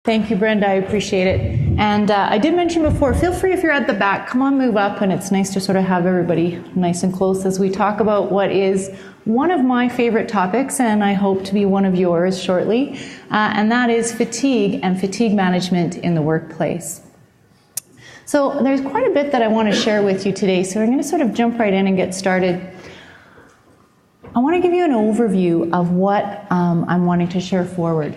Thank you, Brenda. I appreciate it. And I did mention before, feel free if you're at the back, come on, move up, and it's nice to sort of have everybody nice and close as we talk about what is one of my favorite topics, and I hope to be one of yours shortly, and that is fatigue and fatigue management in the workplace. So there's quite a bit that I want to share with you today, so I'm going to sort of jump right in and get started. I want to give you an overview of what I'm wanting to share forward.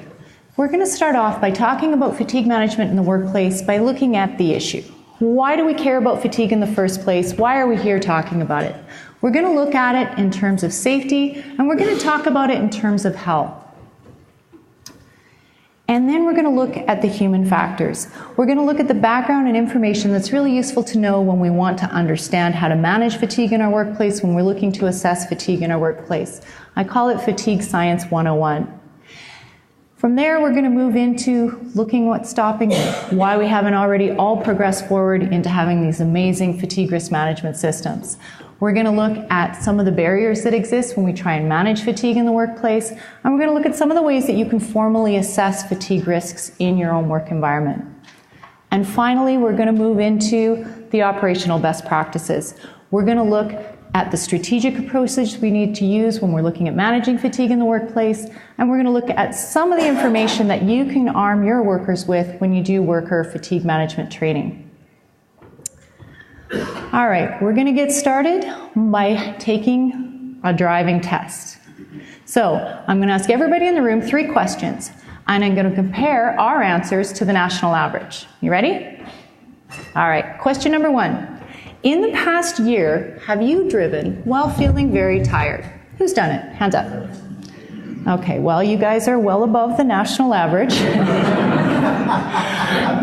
We're going to start off by talking about fatigue management in the workplace by looking at the issue. Why do we care about fatigue in the first place? Why are we here talking about it? We're going to look at it in terms of safety, and we're going to talk about it in terms of health. And then we're going to look at the human factors. We're going to look at the background and information that's really useful to know when we want to understand how to manage fatigue in our workplace, when we're looking to assess fatigue in our workplace. I call it Fatigue Science 101. From there, we're going to move into looking what's stopping it, why we haven't already all progressed forward into having these amazing fatigue risk management systems. We're going to look at some of the barriers that exist when we try and manage fatigue in the workplace, and we're going to look at some of the ways that you can formally assess fatigue risks in your own work environment. And finally, we're going to move into the operational best practices. We're going to look at the strategic approaches we need to use when we're looking at managing fatigue in the workplace, and we're going to look at some of the information that you can arm your workers with when you do worker fatigue management training. All right, we're going to get started by taking a driving test. So I'm going to ask everybody in the room 3 questions, and I'm going to compare our answers to the national average. You ready? All right, question number 1. In the past year, have you driven while feeling very tired? Who's done it? Hands up. Okay, well, you guys are well above the national average.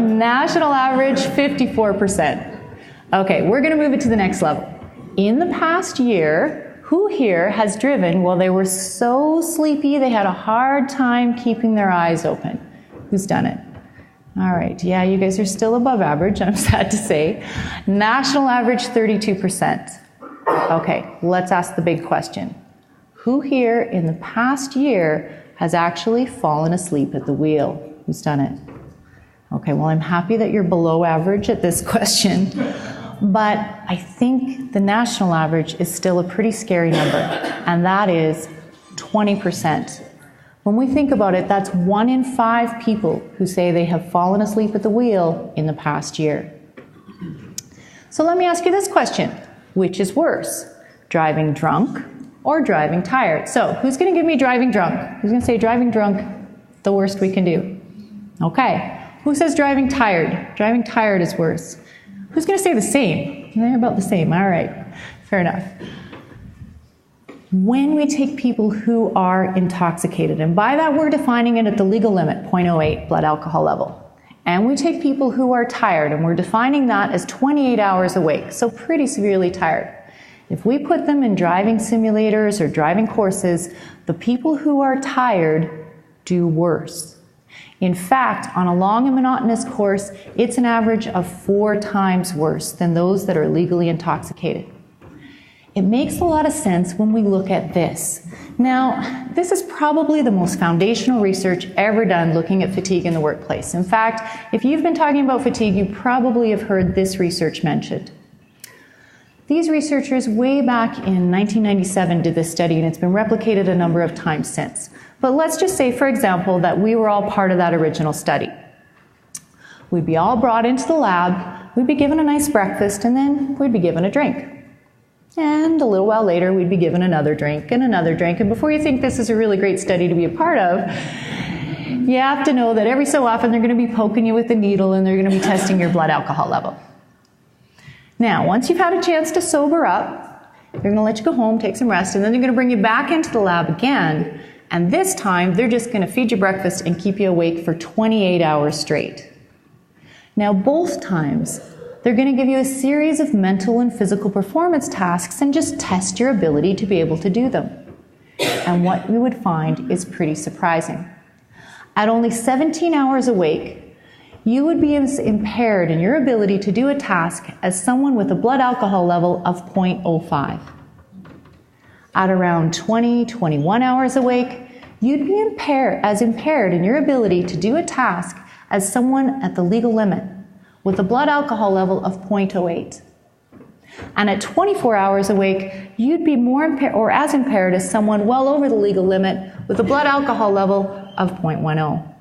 National average, 54%. Okay, we're going to move it to the next level. In the past year, who here has driven while they were so sleepy they had a hard time keeping their eyes open? Who's done it? All right, yeah, you guys are still above average, I'm sad to say. National average, 32%. Okay, let's ask the big question. Who here in the past year has actually fallen asleep at the wheel? Who's done it? Okay, well, I'm happy that you're below average at this question, but I think the national average is still a pretty scary number, and that is 20%. When we think about it, that's 1 in 5 people who say they have fallen asleep at the wheel in the past year. So let me ask you this question. Which is worse, driving drunk or driving tired? So who's going to give me driving drunk? Who's going to say driving drunk, the worst we can do? Okay. Who says driving tired? Driving tired is worse. Who's going to say the same? They're about the same. All right. Fair enough. When we take people who are intoxicated, and by that we're defining it at the legal limit, 0.08 blood alcohol level, and we take people who are tired, and we're defining that as 28 hours awake, so pretty severely tired. If we put them in driving simulators or driving courses, the people who are tired do worse. In fact, on a long and monotonous course, it's an average of 4 times worse than those that are legally intoxicated. It makes a lot of sense when we look at this. Now, this is probably the most foundational research ever done looking at fatigue in the workplace. In fact, if you've been talking about fatigue, you probably have heard this research mentioned. These researchers way back in 1997 did this study, and it's been replicated a number of times since. But let's just say, for example, that we were all part of that original study. We'd be all brought into the lab, we'd be given a nice breakfast, and then we'd be given a drink. And a little while later, we'd be given another drink and another drink. And before you think this is a really great study to be a part of, you have to know that every so often they're going to be poking you with a needle and they're going to be testing your blood alcohol level. Now, once you've had a chance to sober up, they're going to let you go home, take some rest, and then they're going to bring you back into the lab again. And this time, they're just going to feed you breakfast and keep you awake for 28 hours straight. Now, both times, they're going to give you a series of mental and physical performance tasks and just test your ability to be able to do them. And what we would find is pretty surprising. At only 17 hours awake, you would be as impaired in your ability to do a task as someone with a blood alcohol level of 0.05. At around 20, 21 hours awake, you'd be impaired in your ability to do a task as someone at the legal limit with a blood alcohol level of 0.08. And at 24 hours awake, you'd be more impaired or as impaired as someone well over the legal limit with a blood alcohol level of 0.10.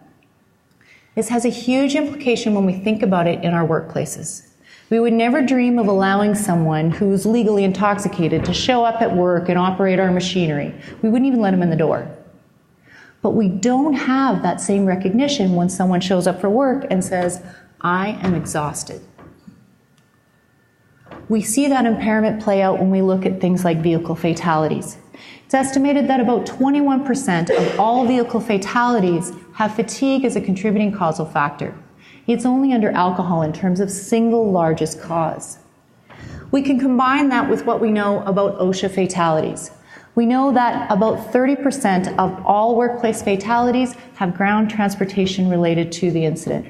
This has a huge implication when we think about it in our workplaces. We would never dream of allowing someone who's legally intoxicated to show up at work and operate our machinery. We wouldn't even let them in the door. But we don't have that same recognition when someone shows up for work and says, "I am exhausted." We see that impairment play out when we look at things like vehicle fatalities. It's estimated that about 21% of all vehicle fatalities have fatigue as a contributing causal factor. It's only under alcohol in terms of single largest cause. We can combine that with what we know about OSHA fatalities. We know that about 30% of all workplace fatalities have ground transportation related to the incident.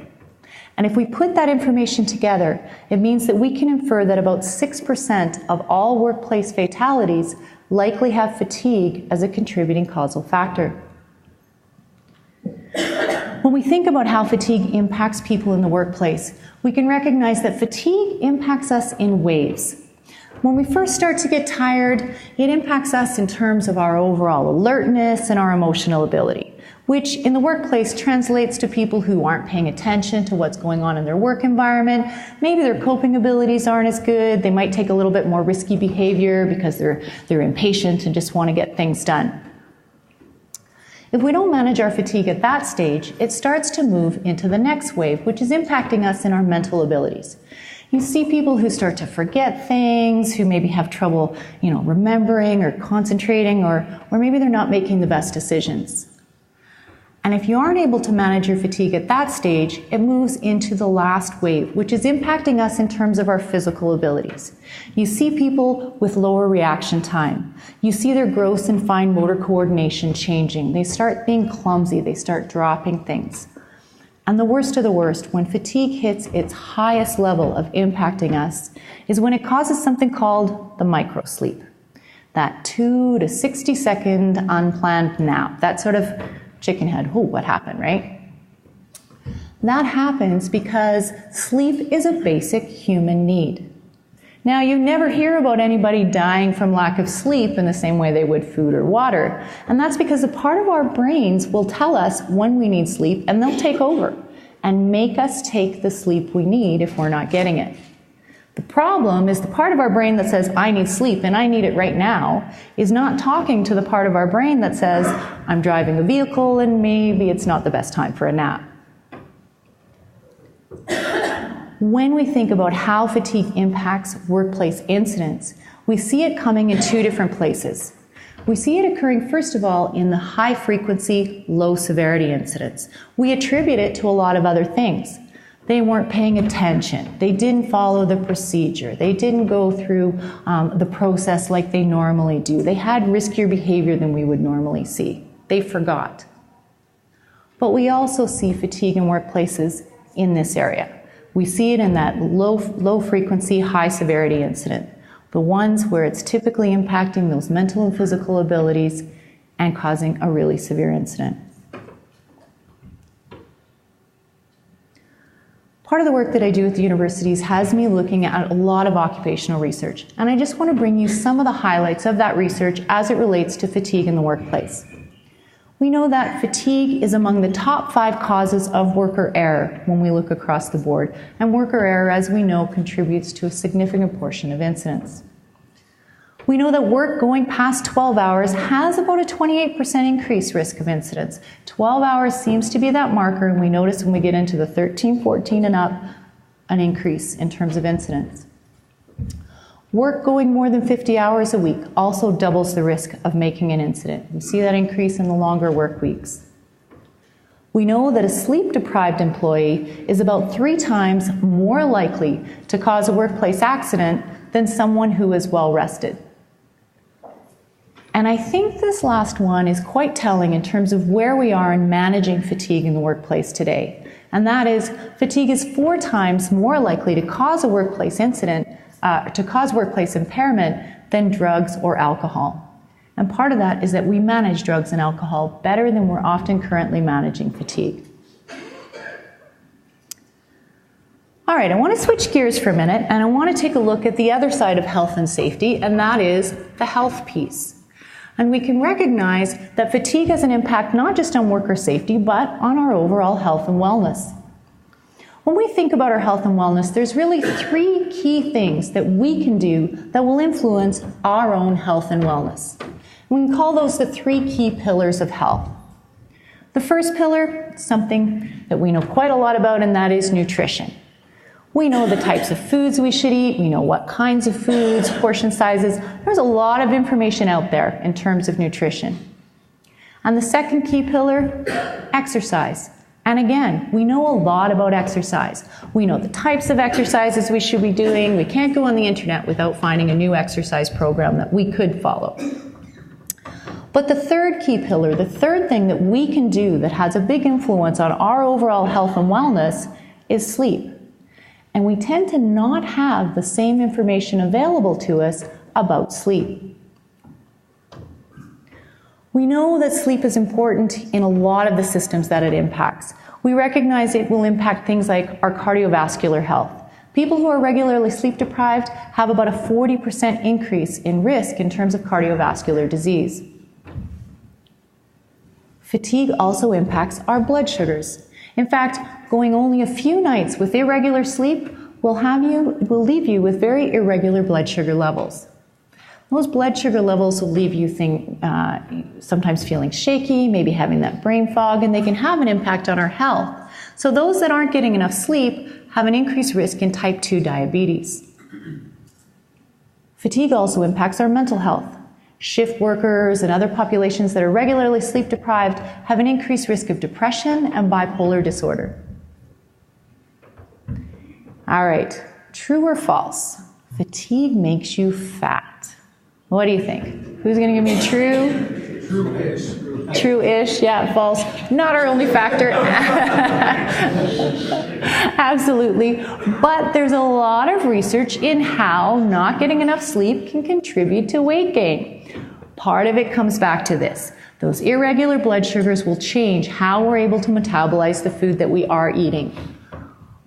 And if we put that information together, it means that we can infer that about 6% of all workplace fatalities likely have fatigue as a contributing causal factor. When we think about how fatigue impacts people in the workplace, we can recognize that fatigue impacts us in waves. When we first start to get tired, it impacts us in terms of our overall alertness and our emotional ability, which in the workplace translates to people who aren't paying attention to what's going on in their work environment. Maybe their coping abilities aren't as good. They might take a little bit more risky behavior because they're impatient and just want to get things done. If we don't manage our fatigue at that stage, it starts to move into the next wave, which is impacting us in our mental abilities. You see people who start to forget things, who maybe have trouble, remembering or concentrating, or maybe they're not making the best decisions. And if you aren't able to manage your fatigue at that stage, it moves into the last wave, which is impacting us in terms of our physical abilities. You see people with lower reaction time. You see their gross and fine motor coordination changing. They start being clumsy. They start dropping things. And the worst of the worst, when fatigue hits its highest level of impacting us, is when it causes something called the microsleep. That 2 to 60 second unplanned nap. That sort of chicken head, what happened, right? That happens because sleep is a basic human need. Now, you never hear about anybody dying from lack of sleep in the same way they would food or water, and that's because a part of our brains will tell us when we need sleep, and they'll take over and make us take the sleep we need if we're not getting it. The problem is the part of our brain that says, I need sleep and I need it right now, is not talking to the part of our brain that says, I'm driving a vehicle and maybe it's not the best time for a nap. When we think about how fatigue impacts workplace incidents, we see it coming in two different places. We see it occurring, first of all, in the high-frequency, low-severity incidents. We attribute it to a lot of other things. They weren't paying attention. They didn't follow the procedure. They didn't go through the process like they normally do. They had riskier behavior than we would normally see. They forgot. But we also see fatigue in workplaces in this area. We see it in that low-frequency, high-severity incident, the ones where it's typically impacting those mental and physical abilities and causing a really severe incident. Part of the work that I do at the universities has me looking at a lot of occupational research, and I just want to bring you some of the highlights of that research as it relates to fatigue in the workplace. We know that fatigue is among the top 5 causes of worker error when we look across the board, and worker error, as we know, contributes to a significant portion of incidents. We know that work going past 12 hours has about a 28% increased risk of incidents. 12 hours seems to be that marker, and we notice when we get into the 13, 14 and up, an increase in terms of incidents. Work going more than 50 hours a week also doubles the risk of making an incident. We see that increase in the longer work weeks. We know that a sleep-deprived employee is about 3 times more likely to cause a workplace accident than someone who is well rested. And I think this last one is quite telling in terms of where we are in managing fatigue in the workplace today. And that is, fatigue is 4 times more likely to cause a workplace incident, to cause workplace impairment than drugs or alcohol. And part of that is that we manage drugs and alcohol better than we're often currently managing fatigue. All right, I want to switch gears for a minute, and I want to take a look at the other side of health and safety, and that is the health piece. And we can recognize that fatigue has an impact not just on worker safety, but on our overall health and wellness. When we think about our health and wellness, there's really three key things that we can do that will influence our own health and wellness. We can call those the three key pillars of health. The first pillar, something that we know quite a lot about, and that is nutrition. We know the types of foods we should eat, we know what kinds of foods, portion sizes. There's a lot of information out there in terms of nutrition. And the second key pillar, exercise. And again, we know a lot about exercise. We know the types of exercises we should be doing. We can't go on the internet without finding a new exercise program that we could follow. But the third key pillar, the third thing that we can do that has a big influence on our overall health and wellness is sleep. And we tend to not have the same information available to us about sleep. We know that sleep is important in a lot of the systems that it impacts. We recognize it will impact things like our cardiovascular health. People who are regularly sleep deprived have about a 40% increase in risk in terms of cardiovascular disease. Fatigue also impacts our blood sugars. In fact, going only a few nights with irregular sleep will leave you with very irregular blood sugar levels. Those blood sugar levels will leave you sometimes feeling shaky, maybe having that brain fog, and they can have an impact on our health. So those that aren't getting enough sleep have an increased risk in type 2 diabetes. Fatigue also impacts our mental health. Shift workers and other populations that are regularly sleep deprived have an increased risk of depression and bipolar disorder. All right, true or false? Fatigue makes you fat. What do you think? Who's going to give me true? True-ish. True-ish, yeah, false. Not our only factor. Absolutely. But there's a lot of research in how not getting enough sleep can contribute to weight gain. Part of it comes back to this. Those irregular blood sugars will change how we're able to metabolize the food that we are eating.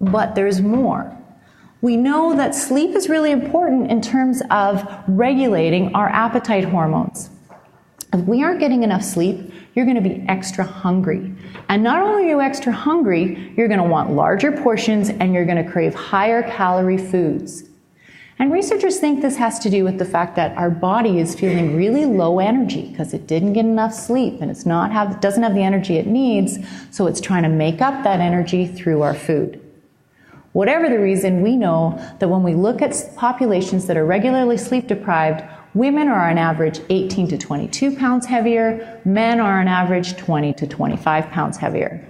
But there's more. We know that sleep is really important in terms of regulating our appetite hormones. If we aren't getting enough sleep, you're going to be extra hungry. And not only are you extra hungry, you're going to want larger portions and you're going to crave higher calorie foods. And researchers think this has to do with the fact that our body is feeling really low energy because it didn't get enough sleep and doesn't have the energy it needs, so it's trying to make up that energy through our food. Whatever the reason, we know that when we look at populations that are regularly sleep deprived, women are on average 18 to 22 pounds heavier, men are on average 20 to 25 pounds heavier.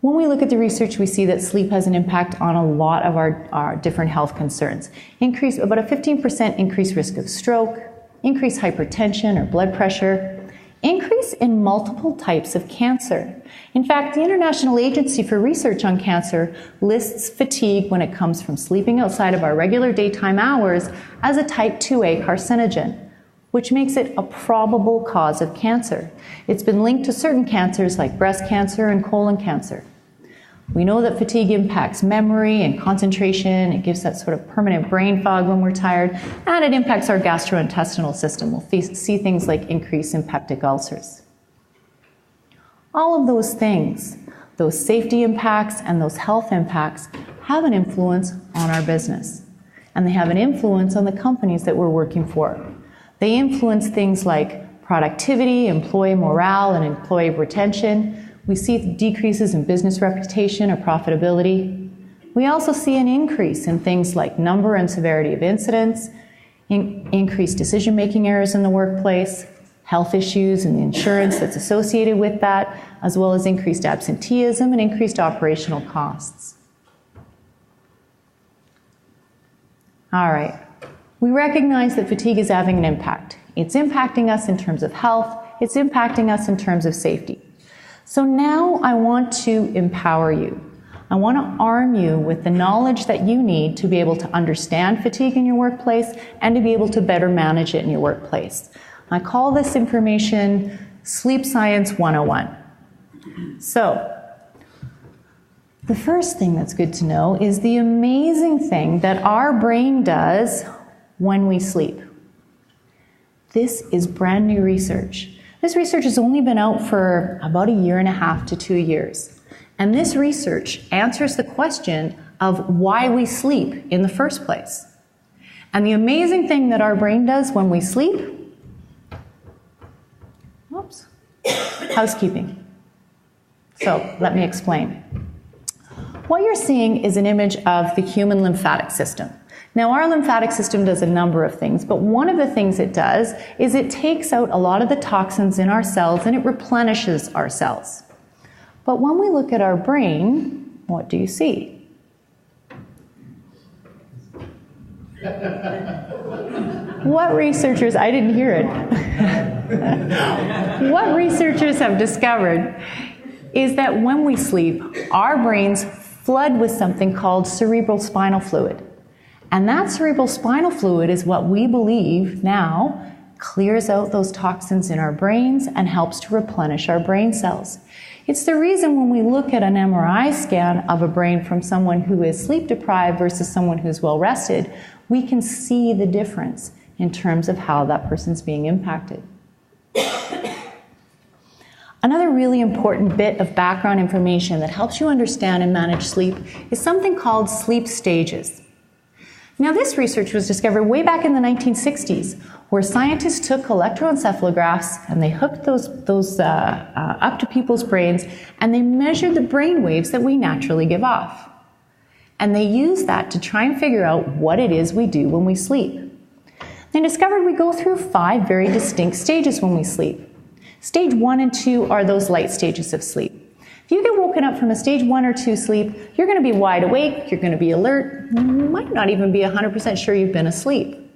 When we look at the research, we see that sleep has an impact on a lot of our different health concerns. About a 15% increased risk of stroke, increased hypertension or blood pressure, increase in multiple types of cancer. In fact, the International Agency for Research on Cancer lists fatigue when it comes from sleeping outside of our regular daytime hours as a type 2A carcinogen, which makes it a probable cause of cancer. It's been linked to certain cancers like breast cancer and colon cancer. We know that fatigue impacts memory and concentration. It gives that sort of permanent brain fog when we're tired, and it impacts our gastrointestinal system. We'll see things like increase in peptic ulcers. All of those things, those safety impacts and those health impacts, have an influence on our business. And they have an influence on the companies that we're working for. They influence things like productivity, employee morale, and employee retention. We see decreases in business reputation or profitability. We also see an increase in things like number and severity of incidents, increased decision-making errors in the workplace, health issues and the insurance that's associated with that, as well as increased absenteeism and increased operational costs. All right. We recognize that fatigue is having an impact. It's impacting us in terms of health. It's impacting us in terms of safety. So now I want to empower you. I want to arm you with the knowledge that you need to be able to understand fatigue in your workplace and to be able to better manage it in your workplace. I call this information Sleep Science 101. So, The first thing that's good to know is the amazing thing that our brain does when we sleep. This is brand new research. This research has only been out for about 1.5 to 2 years. And this research answers the question of why we sleep in the first place. And the amazing thing that our brain does when we sleep, housekeeping. So let me explain. What you're seeing is an image of the human lymphatic system. Now, our lymphatic system does a number of things, but one of the things it does is it takes out a lot of the toxins in our cells and it replenishes our cells. But when we look at our brain, what do you see? What researchers, I didn't hear it. What researchers have discovered is that when we sleep, our brains flood with something called cerebral spinal fluid. And that cerebral spinal fluid is what we believe now clears out those toxins in our brains and helps to replenish our brain cells. It's the reason when we look at an MRI scan of a brain from someone who is sleep deprived versus someone who's well rested, we can see the difference in terms of how that person's being impacted. Another really important bit of background information that helps you understand and manage sleep is something called sleep stages. Now, this research was discovered way back in the 1960s, where scientists took electroencephalographs and they hooked those up to people's brains and they measured the brain waves that we naturally give off. And they used that to try and figure out what it is we do when we sleep. They discovered we go through 5 very distinct stages when we sleep. Stage 1 and 2 are those light stages of sleep. If you get woken up from a stage 1 or 2 sleep, you're going to be wide awake, you're going to be alert, you might not even be 100% sure you've been asleep.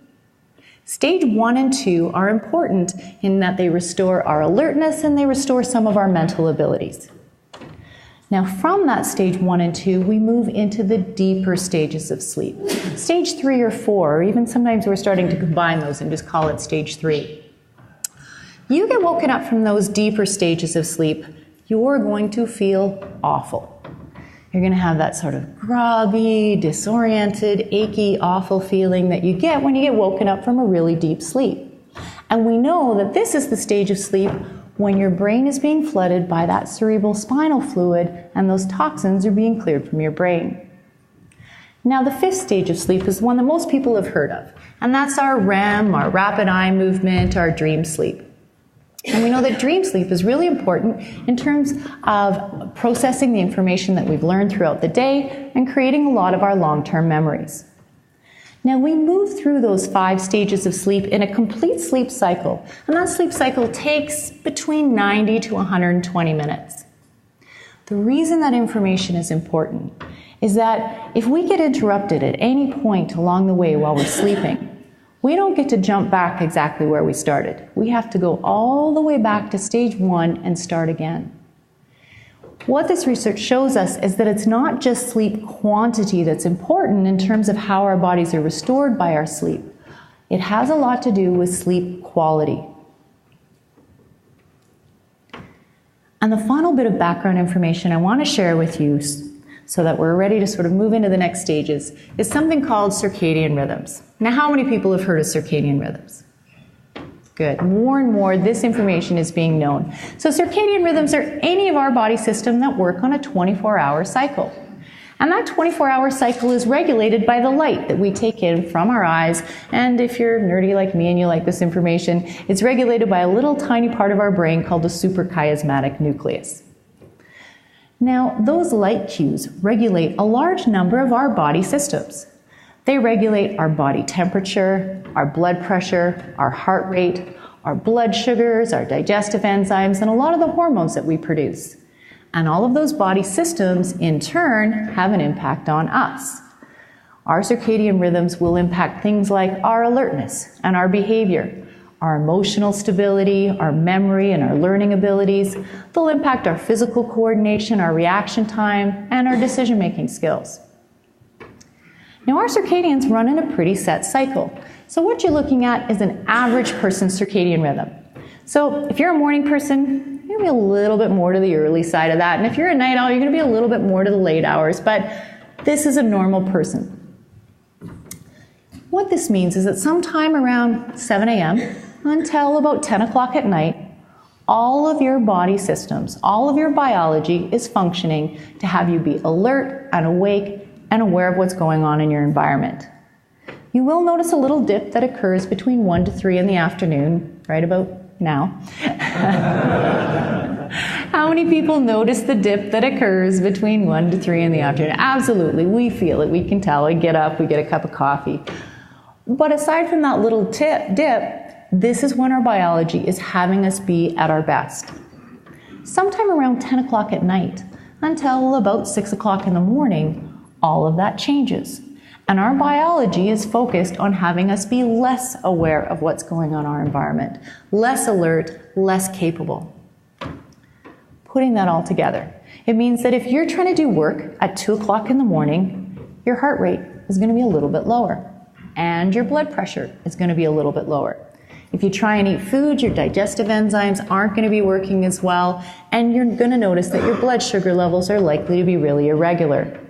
Stage 1 and 2 are important in that they restore our alertness and they restore some of our mental abilities. Now, from that stage 1 and 2, we move into the deeper stages of sleep. Stage 3 or 4, or even sometimes we're starting to combine those and just call it stage 3. You get woken up from those deeper stages of sleep, you're going to feel awful. You're going to have that sort of groggy, disoriented, achy, awful feeling that you get when you get woken up from a really deep sleep. And we know that this is the stage of sleep when your brain is being flooded by that cerebral spinal fluid and those toxins are being cleared from your brain. Now, the 5th stage of sleep is one that most people have heard of, and that's our REM, our rapid eye movement, our dream sleep. And we know that dream sleep is really important in terms of processing the information that we've learned throughout the day and creating a lot of our long-term memories. Now, we move through those 5 stages of sleep in a complete sleep cycle, and that sleep cycle takes between 90 to 120 minutes. The reason that information is important is that if we get interrupted at any point along the way while we're sleeping, we don't get to jump back exactly where we started. We have to go all the way back to stage 1 and start again. What this research shows us is that it's not just sleep quantity that's important in terms of how our bodies are restored by our sleep. It has a lot to do with sleep quality. And the final bit of background information I want to share with you so that we're ready to sort of move into the next stages is something called circadian rhythms. Now, how many people have heard of circadian rhythms? Good. More and more, this information is being known. So circadian rhythms are any of our body systems that work on a 24-hour cycle. And that 24-hour cycle is regulated by the light that we take in from our eyes. And if you're nerdy like me and you like this information, it's regulated by a little tiny part of our brain called the suprachiasmatic nucleus. Now, those light cues regulate a large number of our body systems. They regulate our body temperature, our blood pressure, our heart rate, our blood sugars, our digestive enzymes, and a lot of the hormones that we produce. And all of those body systems, in turn, have an impact on us. Our circadian rhythms will impact things like our alertness and our behavior, our emotional stability, our memory, and our learning abilities. They'll impact our physical coordination, our reaction time, and our decision-making skills. Now, our circadians run in a pretty set cycle. So what you're looking at is an average person's circadian rhythm. So if you're a morning person, you're going to be a little bit more to the early side of that. And if you're a night owl, you're going to be a little bit more to the late hours. But this is a normal person. What this means is that sometime around 7 a.m. until about 10 o'clock at night, all of your body systems, all of your biology is functioning to have you be alert and awake and aware of what's going on in your environment. You will notice a little dip that occurs between 1 to 3 in the afternoon, right about now. How many people notice the dip that occurs between 1 to 3 in the afternoon? Absolutely, we feel it, we can tell. We get up, we get a cup of coffee. But aside from that little dip, this is when our biology is having us be at our best. Sometime around 10 o'clock at night until about 6 o'clock in the morning, all of that changes. And our biology is focused on having us be less aware of what's going on in our environment, less alert, less capable. Putting that all together, it means that if you're trying to do work at 2 o'clock in the morning, your heart rate is going to be a little bit lower, and your blood pressure is going to be a little bit lower. If you try and eat food, your digestive enzymes aren't going to be working as well, and you're going to notice that your blood sugar levels are likely to be really irregular.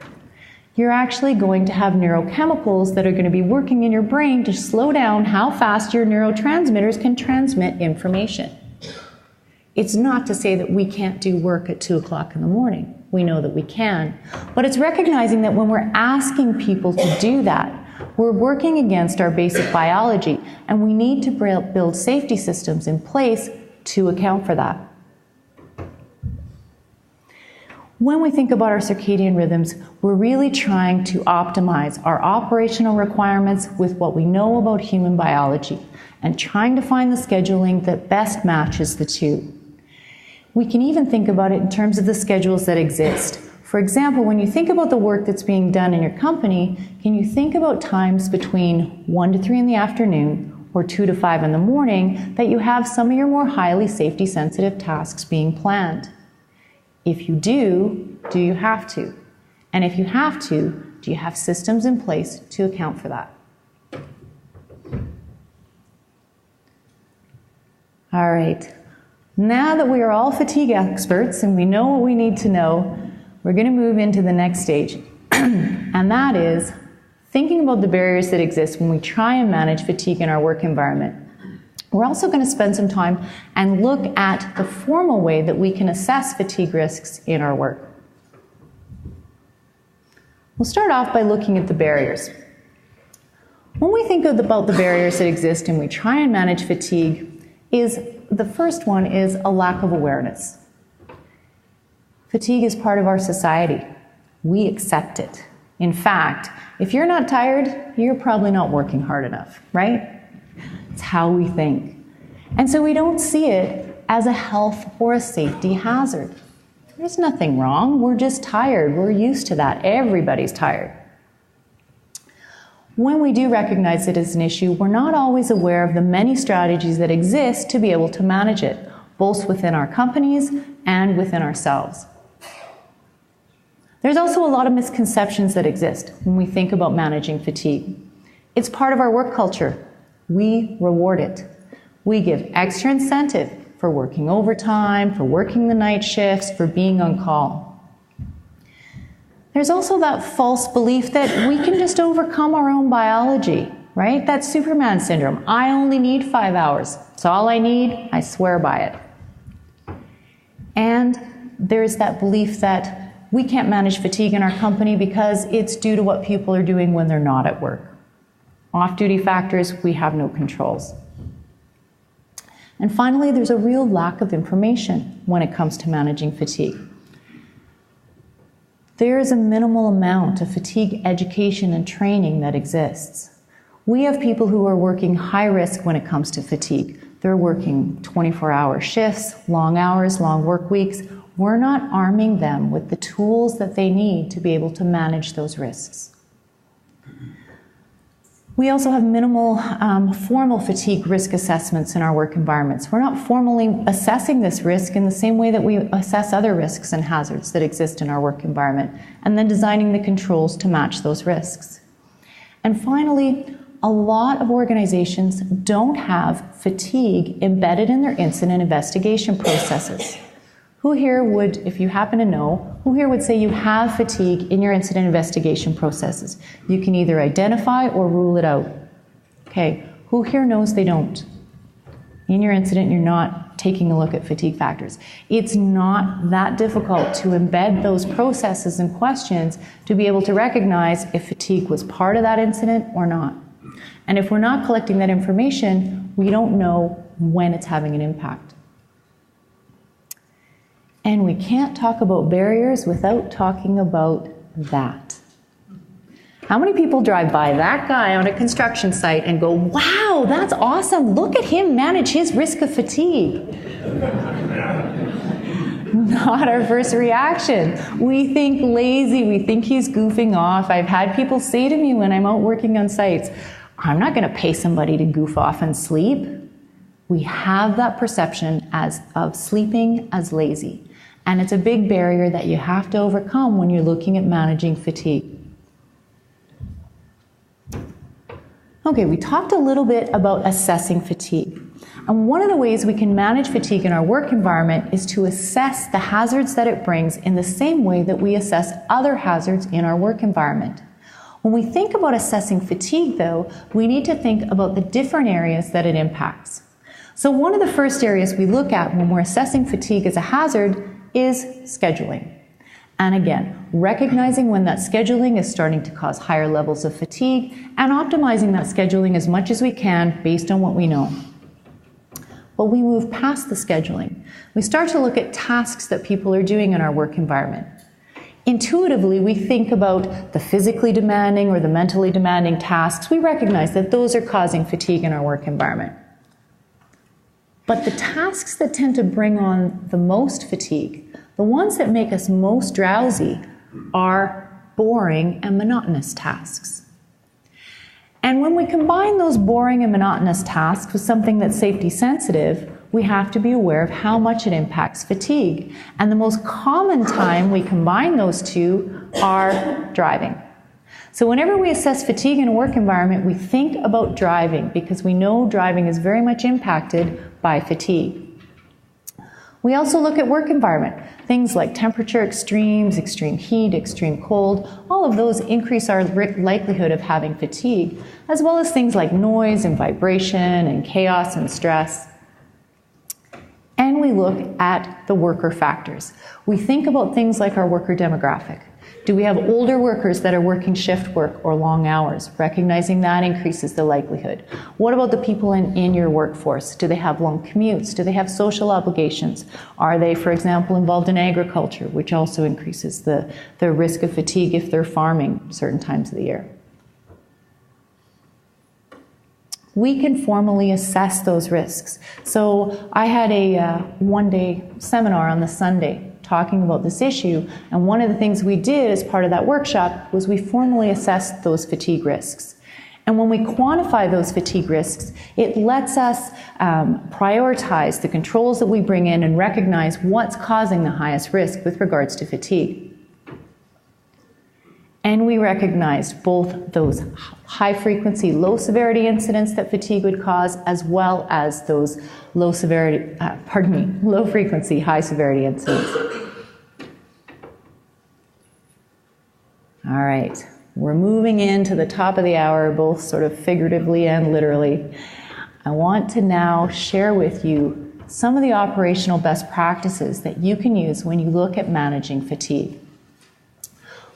You're actually going to have neurochemicals that are going to be working in your brain to slow down how fast your neurotransmitters can transmit information. It's not to say that we can't do work at 2 o'clock in the morning. We know that we can. But it's recognizing that when we're asking people to do that, we're working against our basic biology, and we need to build safety systems in place to account for that. When we think about our circadian rhythms, we're really trying to optimize our operational requirements with what we know about human biology and trying to find the scheduling that best matches the two. We can even think about it in terms of the schedules that exist. For example, when you think about the work that's being done in your company, can you think about times between 1 to 3 in the afternoon or 2 to 5 in the morning that you have some of your more highly safety sensitive tasks being planned? If you do you have to? And if you have to, do you have systems in place to account for that? All right. Now that we are all fatigue experts and we know what we need to know, we're going to move into the next stage. And that is thinking about the barriers that exist when we try and manage fatigue in our work environment. We're also going to spend some time and look at the formal way that we can assess fatigue risks in our work. We'll start off by looking at the barriers. When we think about the barriers that exist and we try and manage fatigue, the first one is a lack of awareness. Fatigue is part of our society. We accept it. In fact, if you're not tired, you're probably not working hard enough, right? It's how we think. And so we don't see it as a health or a safety hazard. There's nothing wrong. We're just tired. We're used to that. Everybody's tired. When we do recognize it as an issue, we're not always aware of the many strategies that exist to be able to manage it, both within our companies and within ourselves. There's also a lot of misconceptions that exist when we think about managing fatigue. It's part of our work culture. We reward it. We give extra incentive for working overtime, for working the night shifts, for being on call. There's also that false belief that we can just overcome our own biology, right? That Superman syndrome. I only need 5 hours. It's all I need. I swear by it. And there's that belief that we can't manage fatigue in our company because it's due to what people are doing when they're not at work. Off-duty factors, we have no controls. And finally, there's a real lack of information when it comes to managing fatigue. There is a minimal amount of fatigue education and training that exists. We have people who are working high risk when it comes to fatigue. They're working 24-hour shifts, long hours, long work weeks. We're not arming them with the tools that they need to be able to manage those risks. We also have minimal formal fatigue risk assessments in our work environments. We're not formally assessing this risk in the same way that we assess other risks and hazards that exist in our work environment, and then designing the controls to match those risks. And finally, a lot of organizations don't have fatigue embedded in their incident investigation processes. Who here would, if you happen to know, who here would say you have fatigue in your incident investigation processes? You can either identify or rule it out. Okay, who here knows they don't? In your incident, you're not taking a look at fatigue factors. It's not that difficult to embed those processes and questions to be able to recognize if fatigue was part of that incident or not. And if we're not collecting that information, we don't know when it's having an impact. And we can't talk about barriers without talking about that. How many people drive by that guy on a construction site and go, wow, that's awesome, look at him manage his risk of fatigue? Not our first reaction. We think lazy, we think he's goofing off. I've had people say to me when I'm out working on sites, I'm not going to pay somebody to goof off and sleep. We have that perception of sleeping as lazy. And it's a big barrier that you have to overcome when you're looking at managing fatigue. Okay, we talked a little bit about assessing fatigue. And one of the ways we can manage fatigue in our work environment is to assess the hazards that it brings in the same way that we assess other hazards in our work environment. When we think about assessing fatigue, though, we need to think about the different areas that it impacts. So one of the first areas we look at when we're assessing fatigue as a hazard is scheduling. And again, recognizing when that scheduling is starting to cause higher levels of fatigue and optimizing that scheduling as much as we can based on what we know. But we move past the scheduling. We start to look at tasks that people are doing in our work environment. Intuitively, we think about the physically demanding or the mentally demanding tasks. We recognize that those are causing fatigue in our work environment. But the tasks that tend to bring on the most fatigue, the ones that make us most drowsy, are boring and monotonous tasks. And when we combine those boring and monotonous tasks with something that's safety sensitive, we have to be aware of how much it impacts fatigue. And the most common time we combine those two are driving. So whenever we assess fatigue in a work environment, we think about driving because we know driving is very much impacted by fatigue. We also look at work environment. Things like temperature extremes, extreme heat, extreme cold, all of those increase our likelihood of having fatigue, as well as things like noise and vibration and chaos and stress. And we look at the worker factors. We think about things like our worker demographic. Do we have older workers that are working shift work or long hours? Recognizing that increases the likelihood. What about the people in your workforce? Do they have long commutes? Do they have social obligations? Are they, for example, involved in agriculture, which also increases the risk of fatigue if they're farming certain times of the year? We can formally assess those risks. So I had a one-day seminar on the Sunday talking about this issue, and one of the things we did as part of that workshop was we formally assessed those fatigue risks. And when we quantify those fatigue risks, it lets us prioritize the controls that we bring in and recognize what's causing the highest risk with regards to fatigue. And we recognized both those high-frequency, low-severity incidents that fatigue would cause, as well as those low-frequency, high-severity incidents. All right, we're moving into the top of the hour, both sort of figuratively and literally. I want to now share with you some of the operational best practices that you can use when you look at managing fatigue.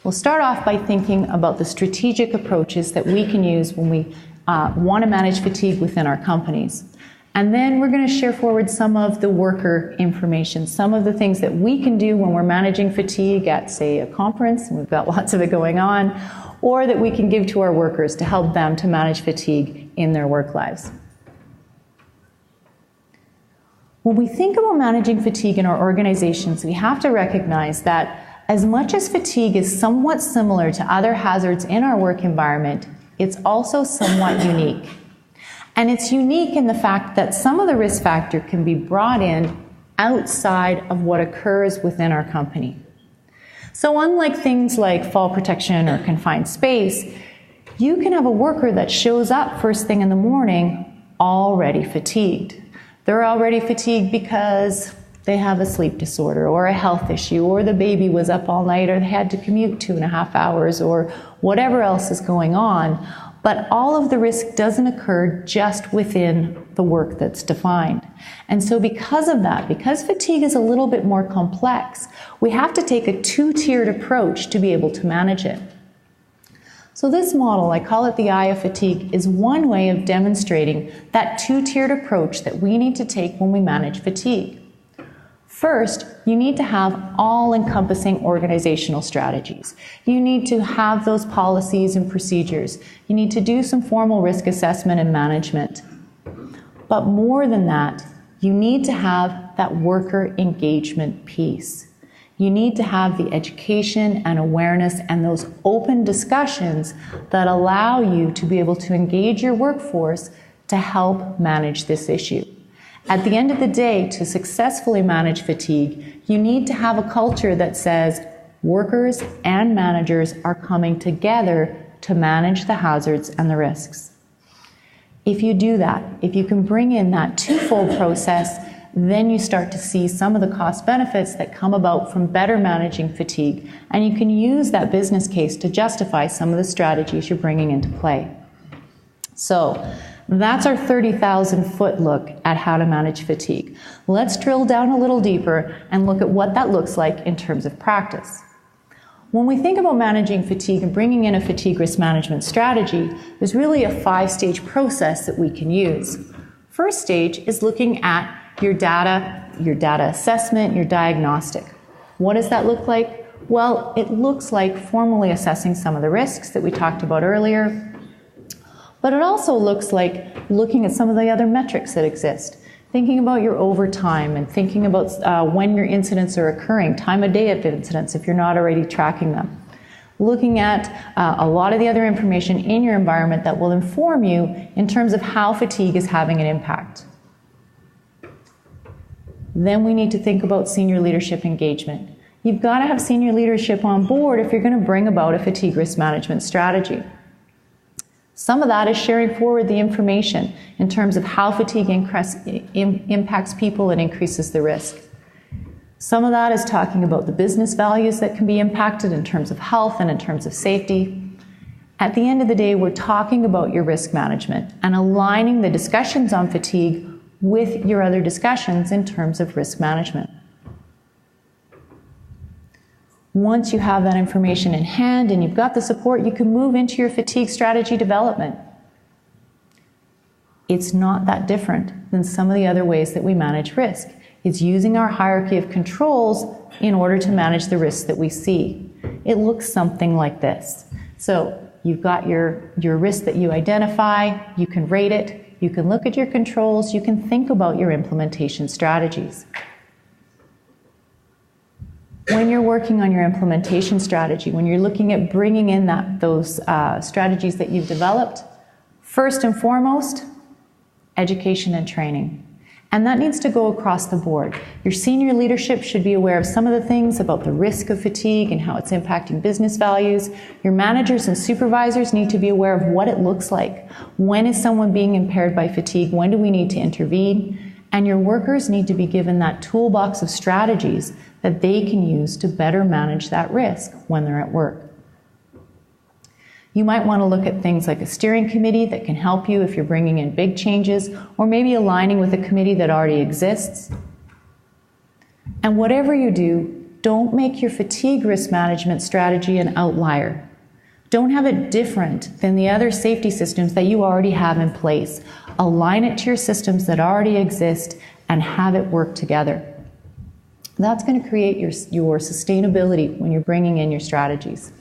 We'll start off by thinking about the strategic approaches that we can use when we want to manage fatigue within our companies. And then we're going to share forward some of the worker information, some of the things that we can do when we're managing fatigue at, say, a conference, and we've got lots of it going on, or that we can give to our workers to help them to manage fatigue in their work lives. When we think about managing fatigue in our organizations, we have to recognize that as much as fatigue is somewhat similar to other hazards in our work environment, it's also somewhat unique. And it's unique in the fact that some of the risk factor can be brought in outside of what occurs within our company. So unlike things like fall protection or confined space, you can have a worker that shows up first thing in the morning already fatigued. They're already fatigued because They have a sleep disorder or a health issue, or the baby was up all night, or they had to commute 2.5 hours, or whatever else is going on. But all of the risk doesn't occur just within the work that's defined. And so because of that, because fatigue is a little bit more complex, we have to take a two-tiered approach to be able to manage it. So this model, I call it the eye of fatigue, is one way of demonstrating that two-tiered approach that we need to take when we manage fatigue. First, you need to have all-encompassing organizational strategies. You need to have those policies and procedures. You need to do some formal risk assessment and management. But more than that, you need to have that worker engagement piece. You need to have the education and awareness and those open discussions that allow you to be able to engage your workforce to help manage this issue. At the end of the day, to successfully manage fatigue, you need to have a culture that says workers and managers are coming together to manage the hazards and the risks. If you do that, if you can bring in that twofold process, then you start to see some of the cost benefits that come about from better managing fatigue, and you can use that business case to justify some of the strategies you're bringing into play. So that's our 30,000-foot look at how to manage fatigue. Let's drill down a little deeper and look at what that looks like in terms of practice. When we think about managing fatigue and bringing in a fatigue risk management strategy, there's really a 5-stage process that we can use. First stage is looking at your data assessment, your diagnostic. What does that look like? Well, it looks like formally assessing some of the risks that we talked about earlier, but it also looks like looking at some of the other metrics that exist. Thinking about your overtime and thinking about when your incidents are occurring, time of day of incidents if you're not already tracking them. Looking at a lot of the other information in your environment that will inform you in terms of how fatigue is having an impact. Then we need to think about senior leadership engagement. You've got to have senior leadership on board if you're going to bring about a fatigue risk management strategy. Some of that is sharing forward the information in terms of how fatigue impacts people and increases the risk. Some of that is talking about the business values that can be impacted in terms of health and in terms of safety. At the end of the day, we're talking about your risk management and aligning the discussions on fatigue with your other discussions in terms of risk management. Once you have that information in hand and you've got the support, you can move into your fatigue strategy development. It's not that different than some of the other ways that we manage risk. It's using our hierarchy of controls in order to manage the risks that we see. It looks something like this. So you've got your risk that you identify, you can rate it, you can look at your controls, you can think about your implementation strategies. When you're working on your implementation strategy, when you're looking at bringing in those strategies that you've developed, first and foremost, education and training. And that needs to go across the board. Your senior leadership should be aware of some of the things about the risk of fatigue and how it's impacting business values. Your managers and supervisors need to be aware of what it looks like. When is someone being impaired by fatigue? When do we need to intervene? And your workers need to be given that toolbox of strategies that they can use to better manage that risk when they're at work. You might want to look at things like a steering committee that can help you if you're bringing in big changes, or maybe aligning with a committee that already exists. And whatever you do, don't make your fatigue risk management strategy an outlier. Don't have it different than the other safety systems that you already have in place. Align it to your systems that already exist and have it work together. That's going to create your sustainability when you're bringing in your strategies.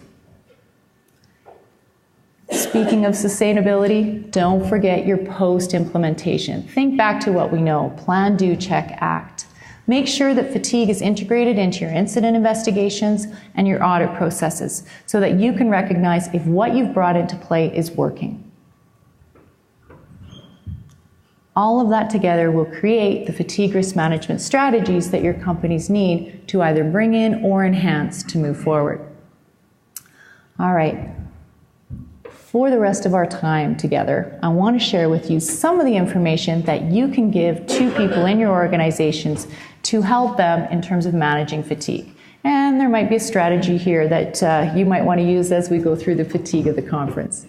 Speaking of sustainability, don't forget your post-implementation. Think back to what we know: plan, do, check, act. Make sure that fatigue is integrated into your incident investigations and your audit processes so that you can recognize if what you've brought into play is working. All of that together will create the fatigue risk management strategies that your companies need to either bring in or enhance to move forward. All right. For the rest of our time together, I want to share with you some of the information that you can give to people in your organizations to help them in terms of managing fatigue. And there might be a strategy here that you might want to use as we go through the fatigue of the conference.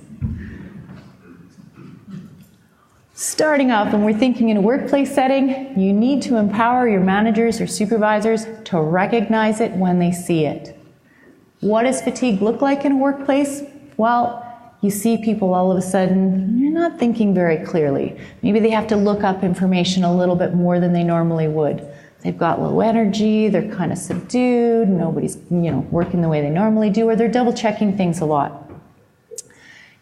Starting off, when we're thinking in a workplace setting, you need to empower your managers or supervisors to recognize it when they see it. What does fatigue look like in a workplace? Well, you see people all of a sudden, you're not thinking very clearly. Maybe they have to look up information a little bit more than they normally would. They've got low energy, they're kind of subdued, nobody's working the way they normally do, or they're double checking things a lot.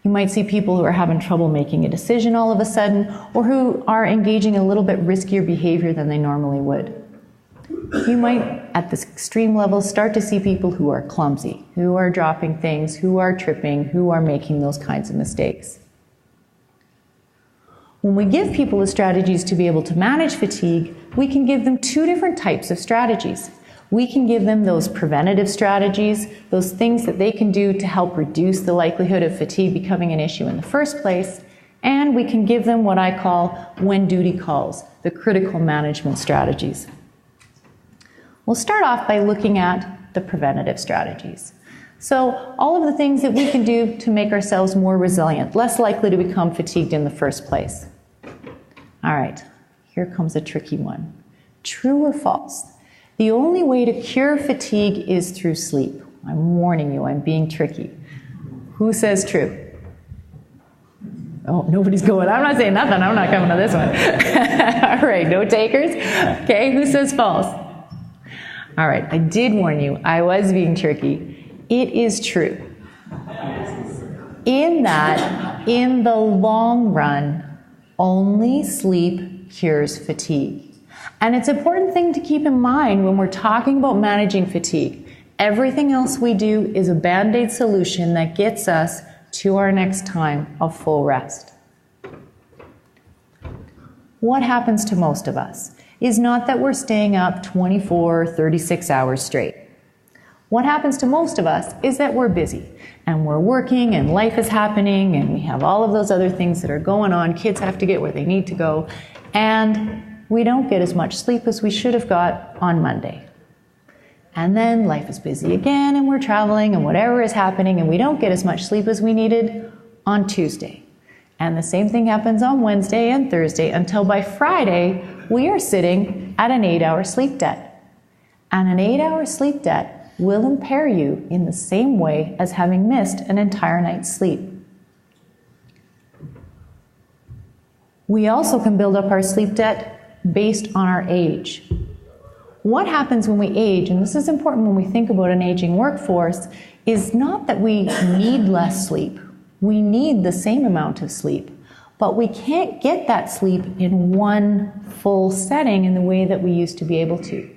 You might see people who are having trouble making a decision all of a sudden, or who are engaging in a little bit riskier behavior than they normally would. You might, at this extreme level, start to see people who are clumsy, who are dropping things, who are tripping, who are making those kinds of mistakes. When we give people the strategies to be able to manage fatigue, we can give them two different types of strategies. We can give them those preventative strategies, those things that they can do to help reduce the likelihood of fatigue becoming an issue in the first place, and we can give them what I call when duty calls, the critical management strategies. We'll start off by looking at the preventative strategies. So all of the things that we can do to make ourselves more resilient, less likely to become fatigued in the first place. All right, here comes a tricky one. True or false? The only way to cure fatigue is through sleep. I'm warning you, I'm being tricky. Who says true? Oh, nobody's going. I'm not saying nothing. I'm not coming to this one. All right, no takers? Okay, who says false? All right, I did warn you. I was being tricky. It is true. In that, in the long run, only sleep cures fatigue. And it's an important thing to keep in mind when we're talking about managing fatigue. Everything else we do is a Band-Aid solution that gets us to our next time of full rest. What happens to most of us is not that we're staying up 24, 36 hours straight. What happens to most of us is that we're busy and we're working and life is happening and we have all of those other things that are going on. Kids have to get where they need to go, and we don't get as much sleep as we should have got on Monday. And then life is busy again and we're traveling and whatever is happening and we don't get as much sleep as we needed on Tuesday. And the same thing happens on Wednesday and Thursday until by Friday we are sitting at an 8-hour sleep debt. And an 8-hour sleep debt will impair you in the same way as having missed an entire night's sleep. We also can build up our sleep debt based on our age. What happens when we age, and this is important when we think about an aging workforce, is not that we need less sleep. We need the same amount of sleep, but we can't get that sleep in one full setting in the way that we used to be able to.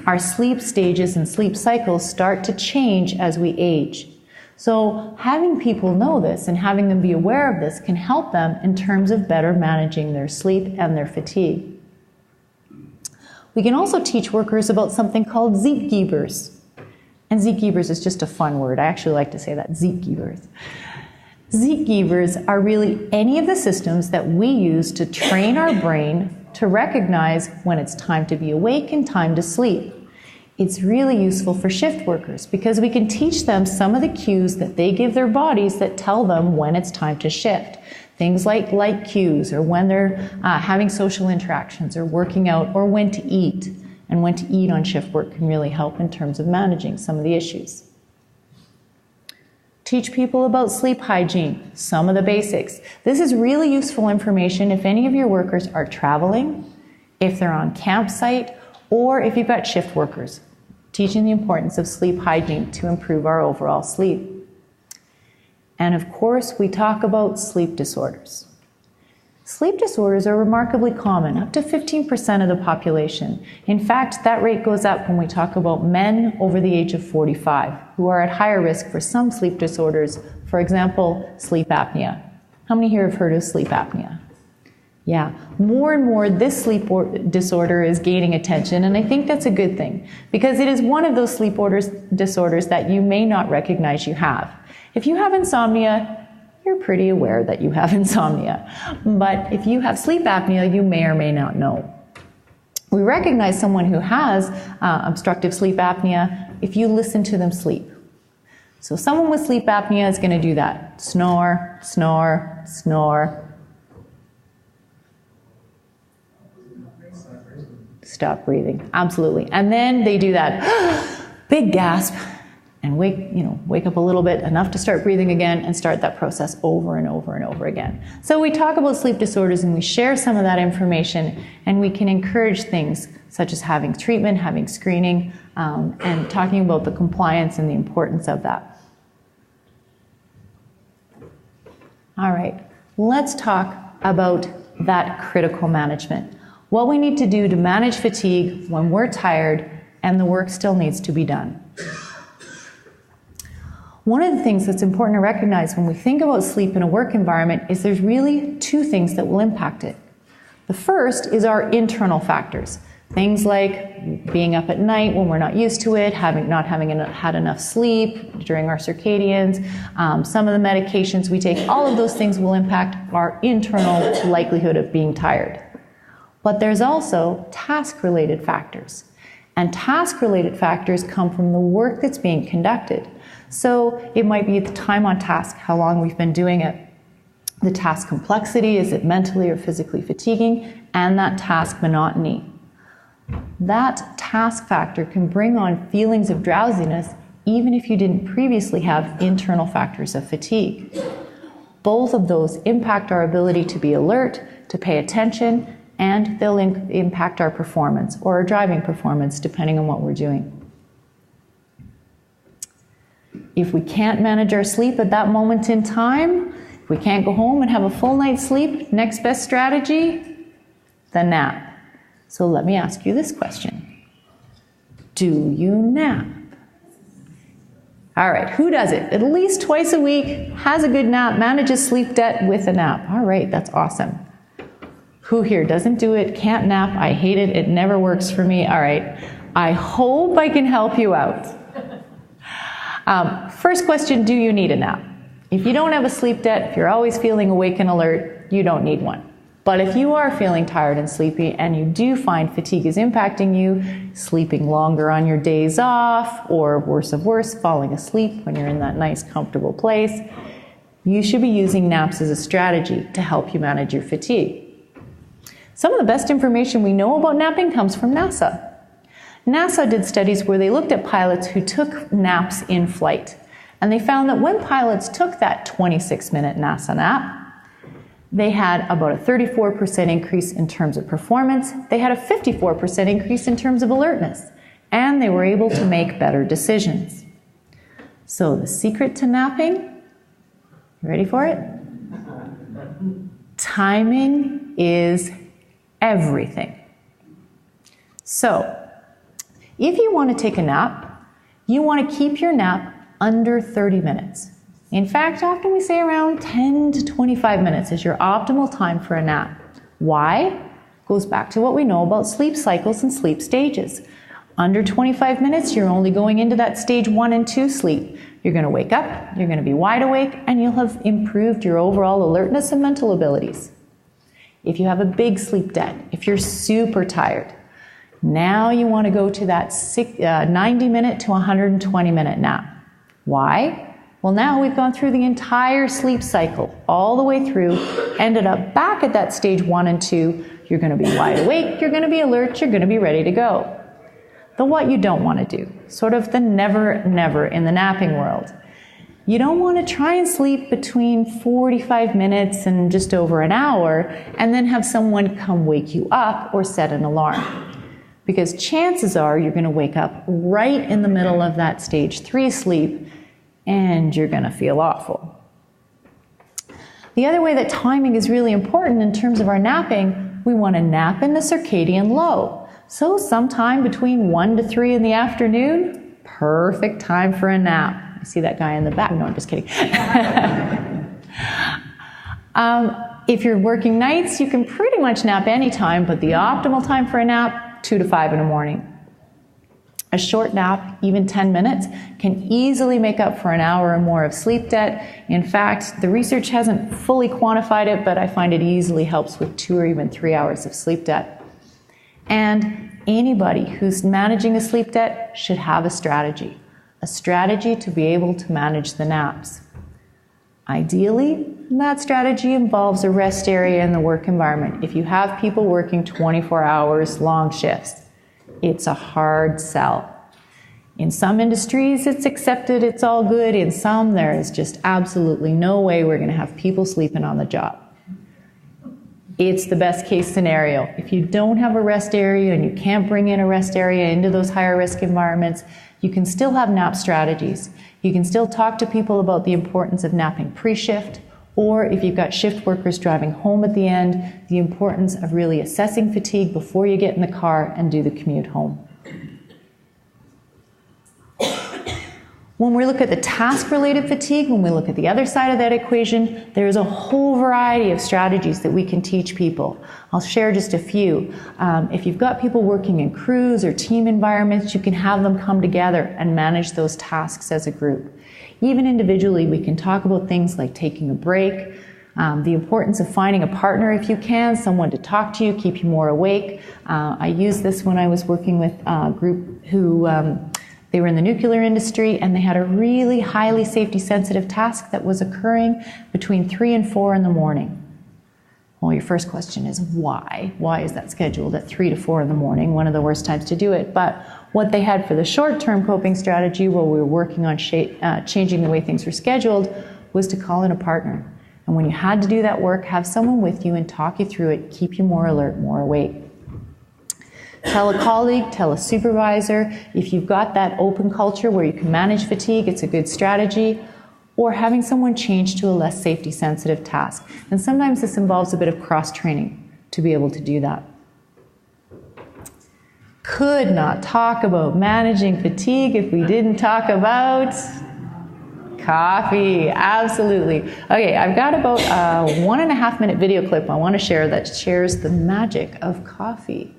Our sleep stages and sleep cycles start to change as we age. So having people know this and having them be aware of this can help them in terms of better managing their sleep and their fatigue. We can also teach workers about something called Zeitgebers. And Zeitgebers is just a fun word. I actually like to say that, Zeitgebers. Zeitgebers are really any of the systems that we use to train our brain to recognize when it's time to be awake and time to sleep. It's really useful for shift workers because we can teach them some of the cues that they give their bodies that tell them when it's time to shift. Things like light cues, or when they're having social interactions, or working out, or when to eat. And when to eat on shift work can really help in terms of managing some of the issues. Teach people about sleep hygiene, some of the basics. This is really useful information if any of your workers are traveling, if they're on campsite, or if you've got shift workers. Teaching the importance of sleep hygiene to improve our overall sleep. And of course, we talk about sleep disorders. Sleep disorders are remarkably common, up to 15% of the population. In fact, that rate goes up when we talk about men over the age of 45, who are at higher risk for some sleep disorders, for example, sleep apnea. How many here have heard of sleep apnea? Yeah, more and more this sleep disorder is gaining attention, and I think that's a good thing, because it is one of those sleep disorders that you may not recognize you have. If you have insomnia, you're pretty aware that you have insomnia. But if you have sleep apnea, you may or may not know. We recognize someone who has obstructive sleep apnea if you listen to them sleep. So someone with sleep apnea is going to do that. Snore, snore, snore. Stop breathing. Absolutely. And then they do that big gasp and wake up a little bit, enough to start breathing again, and start that process over and over and over again. So we talk about sleep disorders and we share some of that information, and we can encourage things such as having treatment, having screening, and talking about the compliance and the importance of that. All right, let's talk about that critical management. What we need to do to manage fatigue when we're tired and the work still needs to be done. One of the things that's important to recognize when we think about sleep in a work environment is there's really two things that will impact it. The first is our internal factors. Things like being up at night when we're not used to it, not having had enough sleep during our circadians, some of the medications we take, all of those things will impact our internal likelihood of being tired. But there's also task-related factors. And task-related factors come from the work that's being conducted. So it might be the time on task, how long we've been doing it, the task complexity, is it mentally or physically fatiguing, and that task monotony. That task factor can bring on feelings of drowsiness even if you didn't previously have internal factors of fatigue. Both of those impact our ability to be alert, to pay attention, and they'll impact our performance or our driving performance depending on what we're doing. If we can't manage our sleep at that moment in time, if we can't go home and have a full night's sleep, next best strategy, the nap. So let me ask you this question. Do you nap? All right, who does it? At least twice a week, has a good nap, manages sleep debt with a nap. All right, that's awesome. Who here doesn't do it, can't nap, I hate it, it never works for me? All right, I hope I can help you out. First question, do you need a nap? If you don't have a sleep debt, if you're always feeling awake and alert, you don't need one. But if you are feeling tired and sleepy and you do find fatigue is impacting you, sleeping longer on your days off, or worse of worse, falling asleep when you're in that nice comfortable place, you should be using naps as a strategy to help you manage your fatigue. Some of the best information we know about napping comes from NASA. NASA did studies where they looked at pilots who took naps in flight. And they found that when pilots took that 26-minute NASA nap, they had about a 34% increase in terms of performance. They had a 54% increase in terms of alertness. And they were able to make better decisions. So the secret to napping, you ready for it? Timing is everything. So, if you want to take a nap, you want to keep your nap under 30 minutes. In fact, often we say around 10 to 25 minutes is your optimal time for a nap. Why? Goes back to what we know about sleep cycles and sleep stages. Under 25 minutes, you're only going into that stage 1 and 2 sleep. You're going to wake up, you're going to be wide awake, and you'll have improved your overall alertness and mental abilities. If you have a big sleep debt, if you're super tired, now you want to go to that 90-minute to 120-minute nap. Why? Well, now we've gone through the entire sleep cycle, all the way through, ended up back at that stage 1 and 2. You're going to be wide awake, you're going to be alert, you're going to be ready to go. The what you don't want to do, sort of the never, never in the napping world. You don't want to try and sleep between 45 minutes and just over an hour and then have someone come wake you up or set an alarm. Because chances are you're going to wake up right in the middle of that stage 3 sleep and you're going to feel awful. The other way that timing is really important in terms of our napping, we want to nap in the circadian low. So sometime between 1 to 3 in the afternoon, perfect time for a nap. I see that guy in the back. No, I'm just kidding. If you're working nights, you can pretty much nap anytime, but the optimal time for a nap, 2 to 5 in the morning. A short nap, even 10 minutes, can easily make up for an hour or more of sleep debt. In fact, the research hasn't fully quantified it, but I find it easily helps with 2 or even 3 hours of sleep debt. And anybody who's managing a sleep debt should have a strategy to be able to manage the naps. Ideally, that strategy involves a rest area in the work environment. If you have people working 24 hours, long shifts, it's a hard sell. In some industries, it's accepted, it's all good. In some, there is just absolutely no way we're going to have people sleeping on the job. It's the best case scenario. If you don't have a rest area and you can't bring in a rest area into those higher risk environments, you can still have nap strategies. You can still talk to people about the importance of napping pre-shift, or if you've got shift workers driving home at the end, the importance of really assessing fatigue before you get in the car and do the commute home. When we look at the task-related fatigue, when we look at the other side of that equation, there's a whole variety of strategies that we can teach people. I'll share just a few. If you've got people working in crews or team environments, you can have them come together and manage those tasks as a group. Even individually, we can talk about things like taking a break, the importance of finding a partner if you can, someone to talk to you, keep you more awake. I used this when I was working with a group who they were in the nuclear industry, and they had a really highly safety-sensitive task that was occurring between 3 and 4 in the morning. Well, your first question is why? Why is that scheduled at 3 to 4 in the morning? One of the worst times to do it. But what they had for the short-term coping strategy while we were working on changing the way things were scheduled was to call in a partner. And when you had to do that work, have someone with you and talk you through it, keep you more alert, more awake. Tell a colleague, tell a supervisor. If you've got that open culture where you can manage fatigue, it's a good strategy. Or having someone change to a less safety-sensitive task. And sometimes this involves a bit of cross-training to be able to do that. Could not talk about managing fatigue if we didn't talk about coffee. Absolutely. Okay, I've got about a 1.5 minute video clip I want to share that shares the magic of coffee.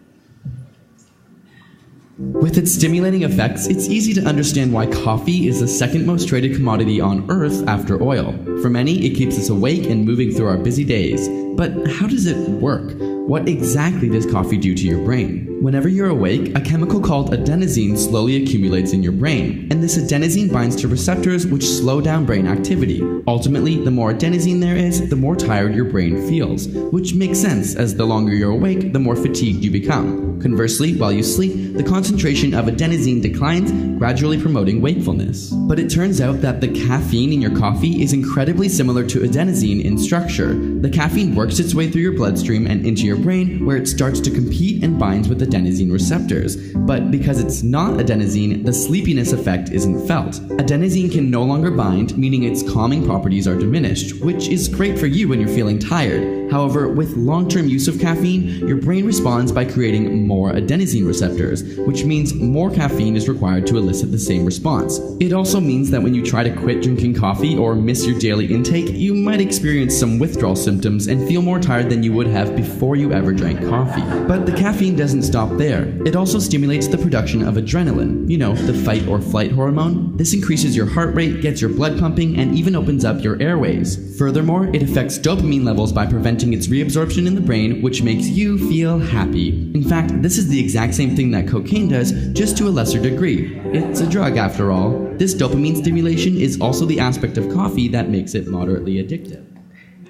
With its stimulating effects, it's easy to understand why coffee is the second most traded commodity on Earth after oil. For many, it keeps us awake and moving through our busy days. But how does it work? What exactly does coffee do to your brain? Whenever you're awake, a chemical called adenosine slowly accumulates in your brain, and this adenosine binds to receptors which slow down brain activity. Ultimately, the more adenosine there is, the more tired your brain feels, which makes sense as the longer you're awake, the more fatigued you become. Conversely, while you sleep, the concentration of adenosine declines, gradually promoting wakefulness. But it turns out that the caffeine in your coffee is incredibly similar to adenosine in structure. The caffeine works its way through your bloodstream and into your brain, where it starts to compete and binds with adenosine receptors. But because it's not adenosine, the sleepiness effect isn't felt. Adenosine can no longer bind, meaning its calming properties are diminished, which is great for you when you're feeling tired. However, with long-term use of caffeine, your brain responds by creating more adenosine receptors, which means more caffeine is required to elicit the same response. It also means that when you try to quit drinking coffee or miss your daily intake, you might experience some withdrawal symptoms and feel more tired than you would have before you ever drank coffee. But the caffeine doesn't stop there. It also stimulates the production of adrenaline, you know, the fight or flight hormone. This increases your heart rate, gets your blood pumping, and even opens up your airways. Furthermore, it affects dopamine levels by preventing its reabsorption in the brain, which makes you feel happy. In fact, this is the exact same thing that cocaine does, just to a lesser degree. It's a drug after all. This dopamine stimulation is also the aspect of coffee that makes it moderately addictive.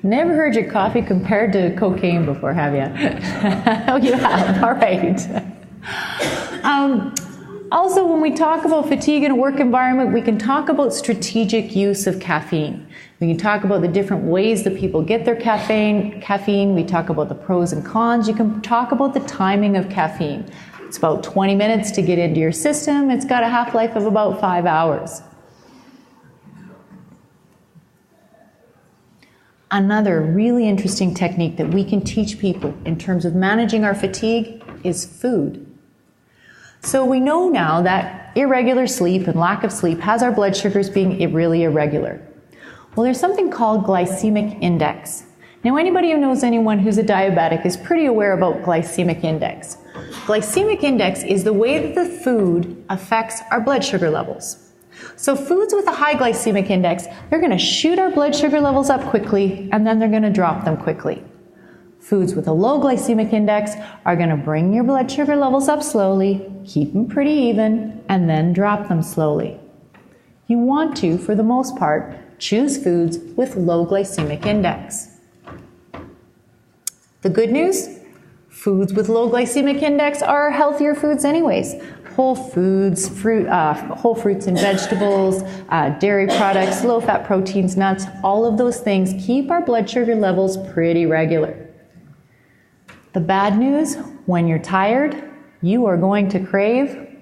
Never heard your coffee compared to cocaine before, have you? Oh, you have. All right. Also, when we talk about fatigue in a work environment, we can talk about strategic use of caffeine. We can talk about the different ways that people get their caffeine. We talk about the pros and cons. You can talk about the timing of caffeine. It's about 20 minutes to get into your system. It's got a half-life of about 5 hours. Another really interesting technique that we can teach people in terms of managing our fatigue is food. So we know now that irregular sleep and lack of sleep has our blood sugars being really irregular. Well, there's something called glycemic index. Now, anybody who knows anyone who's a diabetic is pretty aware about glycemic index. Glycemic index is the way that the food affects our blood sugar levels. So foods with a high glycemic index, they're going to shoot our blood sugar levels up quickly, and then they're going to drop them quickly. Foods with a low glycemic index are going to bring your blood sugar levels up slowly, keep them pretty even, and then drop them slowly. You want to, for the most part, choose foods with low glycemic index. The good news? Foods with low glycemic index are healthier foods anyways. Whole foods, whole fruits and vegetables, dairy products, low-fat proteins, nuts, all of those things keep our blood sugar levels pretty regular. The bad news, when you're tired, you are going to crave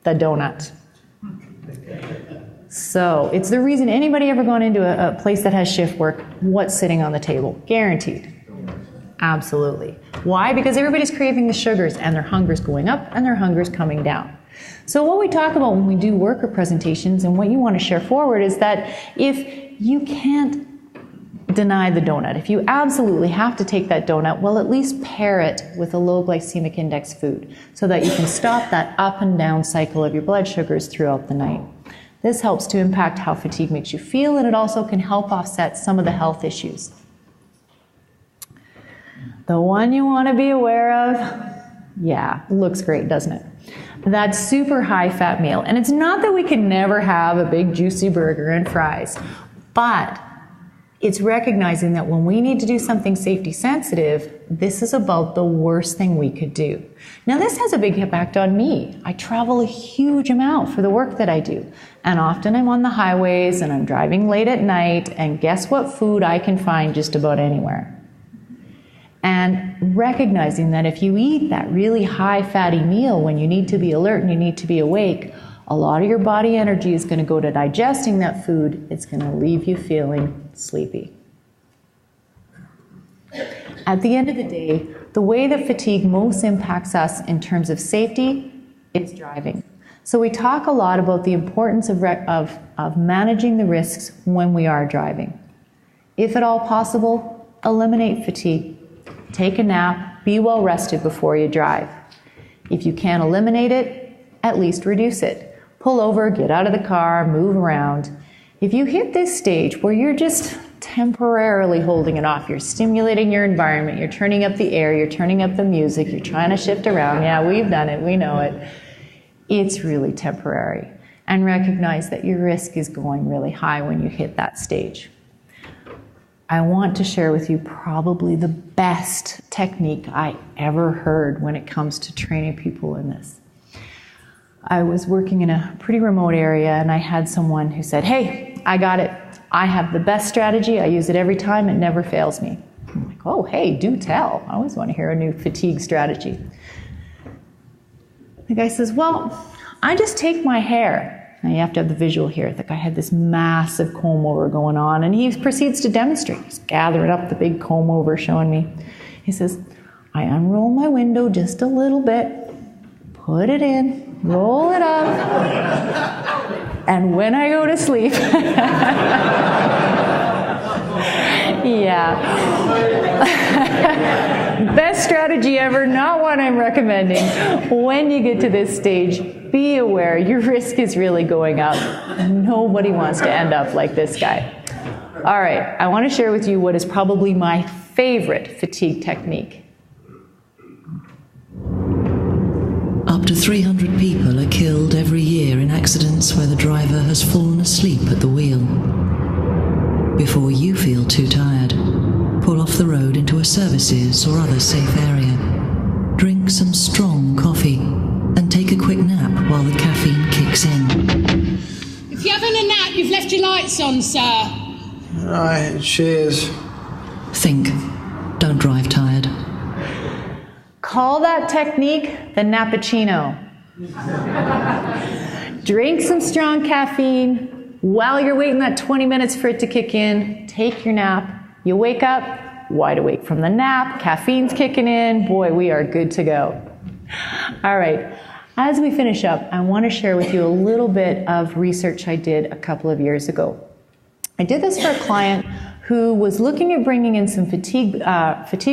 the donut. So it's the reason anybody ever gone into a place that has shift work, what's sitting on the table? Guaranteed. Absolutely. Why? Because everybody's craving the sugars and their hunger's going up and their hunger's coming down. So what we talk about when we do worker presentations and what you want to share forward is that if you can't deny the donut, if you absolutely have to take that donut, well, at least pair it with a low glycemic index food so that you can stop that up and down cycle of your blood sugars throughout the night. This helps to impact how fatigue makes you feel, and it also can help offset some of the health issues. The one you want to be aware of, yeah, looks great, doesn't it? That super high-fat meal. And it's not that we can never have a big juicy burger and fries, but it's recognizing that when we need to do something safety sensitive, this is about the worst thing we could do. Now this has a big impact on me. I travel a huge amount for the work that I do. And often I'm on the highways and I'm driving late at night, and guess what food I can find just about anywhere. And recognizing that if you eat that really high fatty meal when you need to be alert and you need to be awake, a lot of your body energy is going to go to digesting that food. It's going to leave you feeling sleepy. At the end of the day, the way that fatigue most impacts us in terms of safety is driving. So we talk a lot about the importance of managing the risks when we are driving. If at all possible, eliminate fatigue. Take a nap, be well rested before you drive. If you can't eliminate it, at least reduce it. Pull over, get out of the car, move around. If you hit this stage where you're just temporarily holding it off, you're stimulating your environment, you're turning up the air, you're turning up the music, you're trying to shift around, yeah, we've done it, we know it. It's really temporary. And recognize that your risk is going really high when you hit that stage. I want to share with you probably the best technique I ever heard when it comes to training people in this. I was working in a pretty remote area and I had someone who said, hey, I got it. I have the best strategy. I use it every time. It never fails me. I'm like, oh, hey, do tell. I always want to hear a new fatigue strategy. The guy says, well, I just take my hair. Now you have to have the visual here. The guy had this massive comb over going on and he proceeds to demonstrate. He's gathering up the big comb over, showing me. He says, I unroll my window just a little bit, put it in, roll it up, and when I go to sleep, yeah. Best strategy ever, not one I'm recommending. When you get to this stage, be aware your risk is really going up. Nobody wants to end up like this guy. All right, I want to share with you what is probably my favorite fatigue technique. Up to 300 people are killed every year in accidents where the driver has fallen asleep at the wheel. Before you feel too tired, pull off the road into a services or other safe area. Drink some strong coffee and take a quick nap while the caffeine kicks in. If you're having a nap, you've left your lights on, sir. Right, cheers. Think. Don't drive tired. Call that technique the nappuccino. Drink some strong caffeine. While you're waiting that 20 minutes for it to kick in, take your nap. You wake up, wide awake from the nap, caffeine's kicking in. Boy, we are good to go. All right, as we finish up, I want to share with you a little bit of research I did a couple of years ago. I did this for a client who was looking at bringing in some fatigue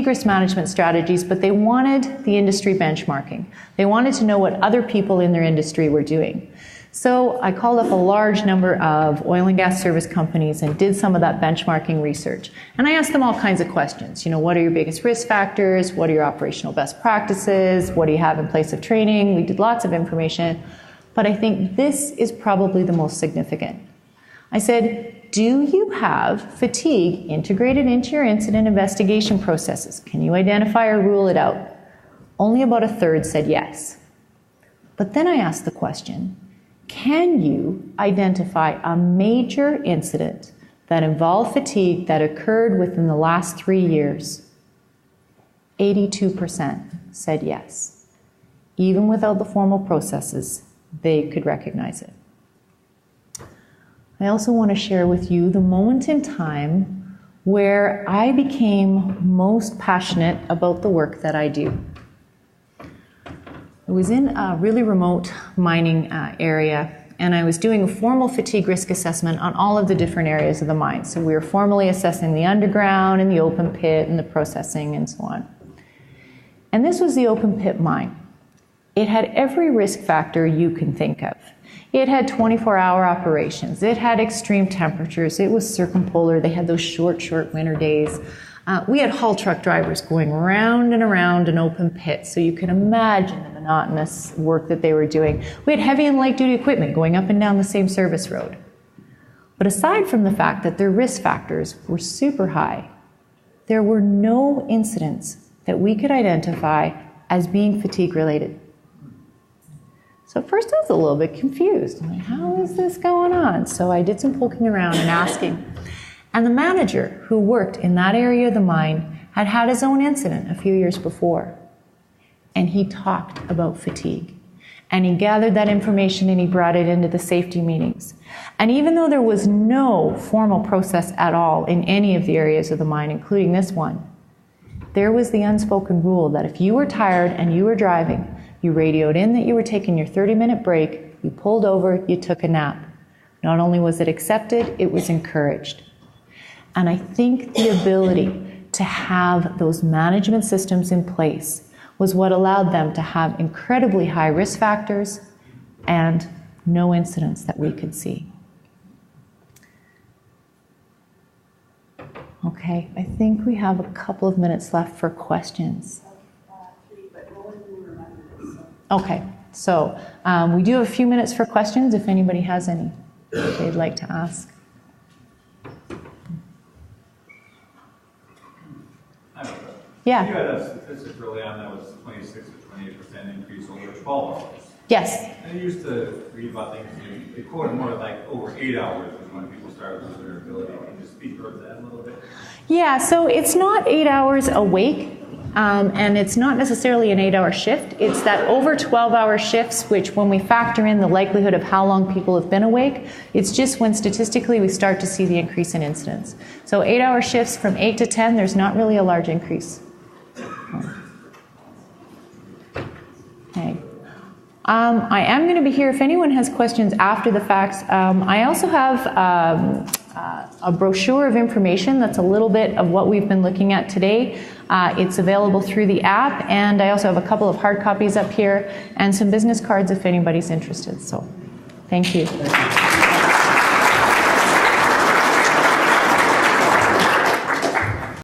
risk management strategies, but they wanted the industry benchmarking. They wanted to know what other people in their industry were doing. So I called up a large number of oil and gas service companies and did some of that benchmarking research. And I asked them all kinds of questions. You know, what are your biggest risk factors? What are your operational best practices? What do you have in place of training? We did lots of information. But I think this is probably the most significant. I said, do you have fatigue integrated into your incident investigation processes? Can you identify or rule it out? Only about a third said yes. But then I asked the question, can you identify a major incident that involved fatigue that occurred within the last 3 years? 82% said yes. Even without the formal processes, they could recognize it. I also want to share with you the moment in time where I became most passionate about the work that I do. I was in a really remote mining area, and I was doing a formal fatigue risk assessment on all of the different areas of the mine. So we were formally assessing the underground and the open pit and the processing and so on. And this was the open pit mine. It had every risk factor you can think of. It had 24-hour operations. It had extreme temperatures. It was circumpolar. They had those short winter days. We had haul truck drivers going round and around an open pit, so you can imagine the monotonous work that they were doing. We had heavy and light duty equipment going up and down the same service road. But aside from the fact that their risk factors were super high, there were no incidents that we could identify as being fatigue related. So at first I was a little bit confused. I'm like, how is this going on? So I did some poking around and asking. And the manager who worked in that area of the mine had had his own incident a few years before. And he talked about fatigue. And he gathered that information and he brought it into the safety meetings. And even though there was no formal process at all in any of the areas of the mine, including this one, there was the unspoken rule that if you were tired and you were driving, you radioed in that you were taking your 30-minute break, you pulled over, you took a nap. Not only was it accepted, it was encouraged. And I think the ability to have those management systems in place was what allowed them to have incredibly high risk factors and no incidents that we could see. Okay, I think we have a couple of minutes left for questions. Okay, so we do have a few minutes for questions if anybody has any they'd like to ask. Yeah. You had a statistic early on that was 26 to 28% increase over 12 hours. Yes. I used to read about things, they quoted more like over 8 hours was when people started losing their ability. Can you speak towards that a little bit? Yeah, so it's not 8 hours awake, and it's not necessarily an 8-hour shift. It's that over 12-hour shifts, which when we factor in the likelihood of how long people have been awake, it's just when statistically we start to see the increase in incidence. So 8-hour shifts from 8 to 10, there's not really a large increase. Okay. I am going to be here if anyone has questions after the facts. I also have a brochure of information that's a little bit of what we've been looking at today. It's available through the app, and I also have a couple of hard copies up here and some business cards if anybody's interested. So, thank you.